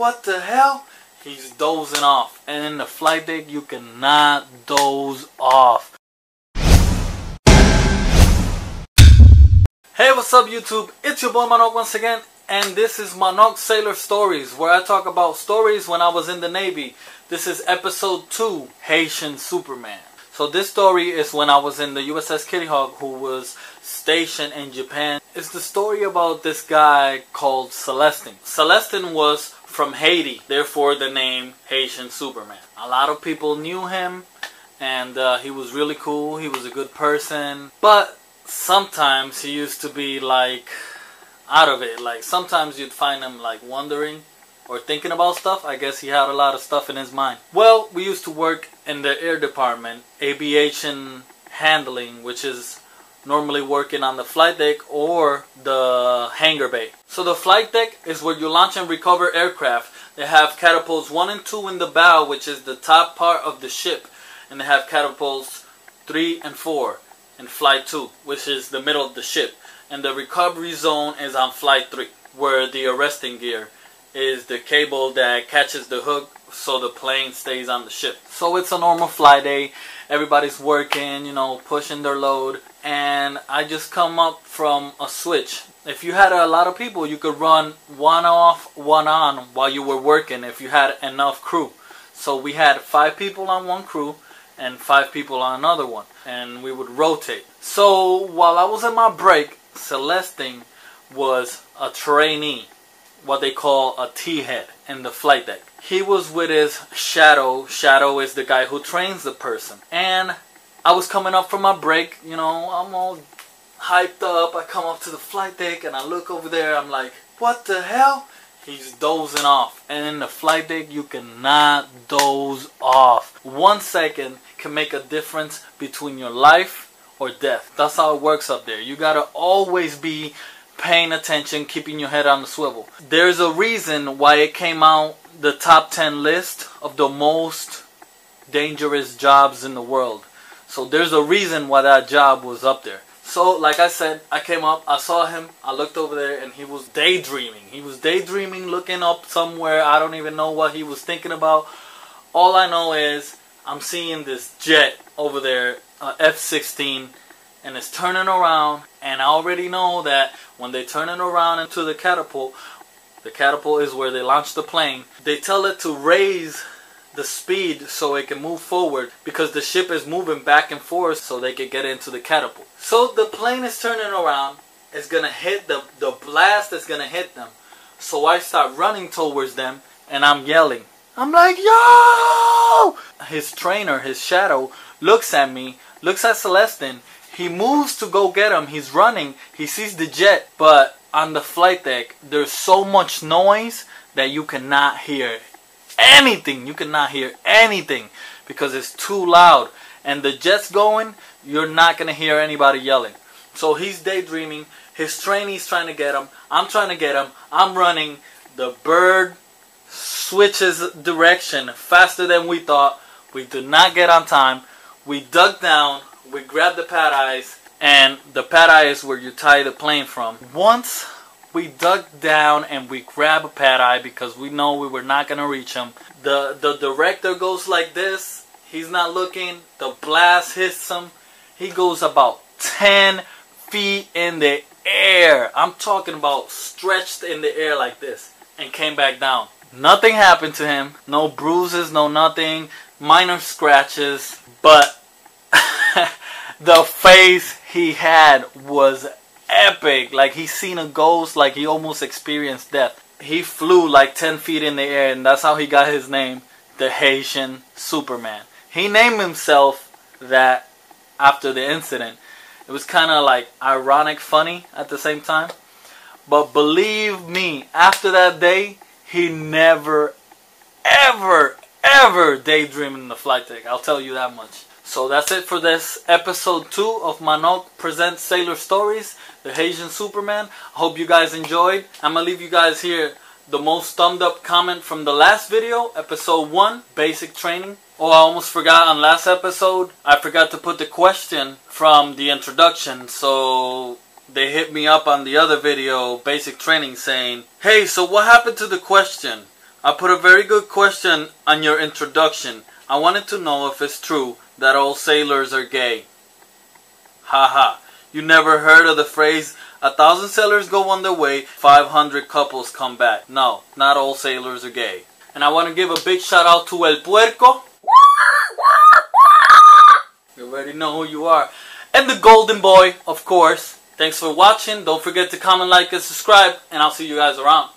what the hell? He's dozing off. And in the flight deck, you cannot doze off. Hey, what's up YouTube? It's your boy Manok once again. And this is Manok Sailor Stories, where I talk about stories when I was in the Navy. This is episode 2, Haitian Superman. So this story is when I was in the USS Kitty Hawk, who was stationed in Japan. It's the story about this guy called Celestine. Celestine was from Haiti, therefore the name Haitian Superman. A lot of people knew him, and he was really cool. He was a good person, but sometimes he used to be like out of it. Like sometimes you'd find him like wondering or thinking about stuff. I guess he had a lot of stuff in his mind. Well, we used to work in the air department, aviation handling, which is normally working on the flight deck or the hangar bay. So the flight deck is where you launch and recover aircraft. They have catapults 1 and 2 in the bow, which is the top part of the ship, and they have catapults 3 and 4 in flight 2, which is the middle of the ship. And the recovery zone is on flight 3, where the arresting gear is the cable that catches the hook so the plane stays on the ship. So it's a normal flight day. Everybody's working, you know, pushing their load. And I just come up from a switch. If you had a lot of people, you could run one off, one on while you were working if you had enough crew. So we had 5 people on one crew and 5 people on another one. And we would rotate. So while I was in my break, Celestine was a trainee, what they call a T-head in the flight deck. He was with his shadow. Shadow is the guy who trains the person. And I was coming up from my break, you know, I'm all hyped up. I come up to the flight deck and I look over there. I'm like, what the hell? He's dozing off. And in the flight deck, you cannot doze off. 1 second can make a difference between your life or death. That's how it works up there. You gotta always be paying attention, keeping your head on the swivel. There's a reason why it came out the top 10 list of the most dangerous jobs in the world. So there's a reason why that job was up there. So like I said, I came up, I saw him, I looked over there, and he was daydreaming. He was daydreaming, looking up somewhere. I don't even know what he was thinking about. All I know is I'm seeing this jet over there, F-16, and it's turning around, and I already know that when they turn it around into the catapult is where they launch the plane. They tell it to raise the speed so it can move forward because the ship is moving back and forth so they can get into the catapult. So the plane is turning around. It's going to hit the blast is going to hit them. So I start running towards them and I'm yelling. I'm like, yo! His trainer, his shadow, looks at me, looks at Celestine. He moves to go get him. He's running. He sees the jet. But on the flight deck, there's so much noise that you cannot hear anything. You cannot hear anything because it's too loud. And the jet's going, you're not going to hear anybody yelling. So he's daydreaming. His trainee's trying to get him. I'm trying to get him. I'm running. The bird switches direction faster than we thought. We did not get on time. We dug down. We grabbed the pad eyes. And the pad eye is where you tie the plane from. Once we dug down and we grab a pad eye because we know we were not going to reach him. The director goes like this. He's not looking. The blast hits him. He goes about 10 feet in the air. I'm talking about stretched in the air like this. And came back down. Nothing happened to him. No bruises, no nothing. Minor scratches. But the face he had was epic. Like he seen a ghost, like he almost experienced death. He flew like 10 feet in the air, and that's how he got his name, the Haitian Superman. He named himself that after the incident. It was kind of like ironic, funny at the same time. But believe me, after that day, he never, ever daydreamed in the flight deck. I'll tell you that much. So that's it for this episode 2 of Manok Presents Sailor Stories, the Haitian Superman. I hope you guys enjoyed. I'm going to leave you guys here the most thumbed up comment from the last video, episode 1, basic training. Oh, I almost forgot on last episode, I forgot to put the question from the introduction. So they hit me up on the other video, basic training, saying, hey, so what happened to the question? I put a very good question on your introduction. I wanted to know if it's true that all sailors are gay. Haha. You never heard of the phrase, 1,000 sailors go on their way, 500 couples come back. No, not all sailors are gay. And I want to give a big shout out to El Puerco. You already know who you are. And the Golden Boy, of course. Thanks for watching. Don't forget to comment, like, and subscribe. And I'll see you guys around.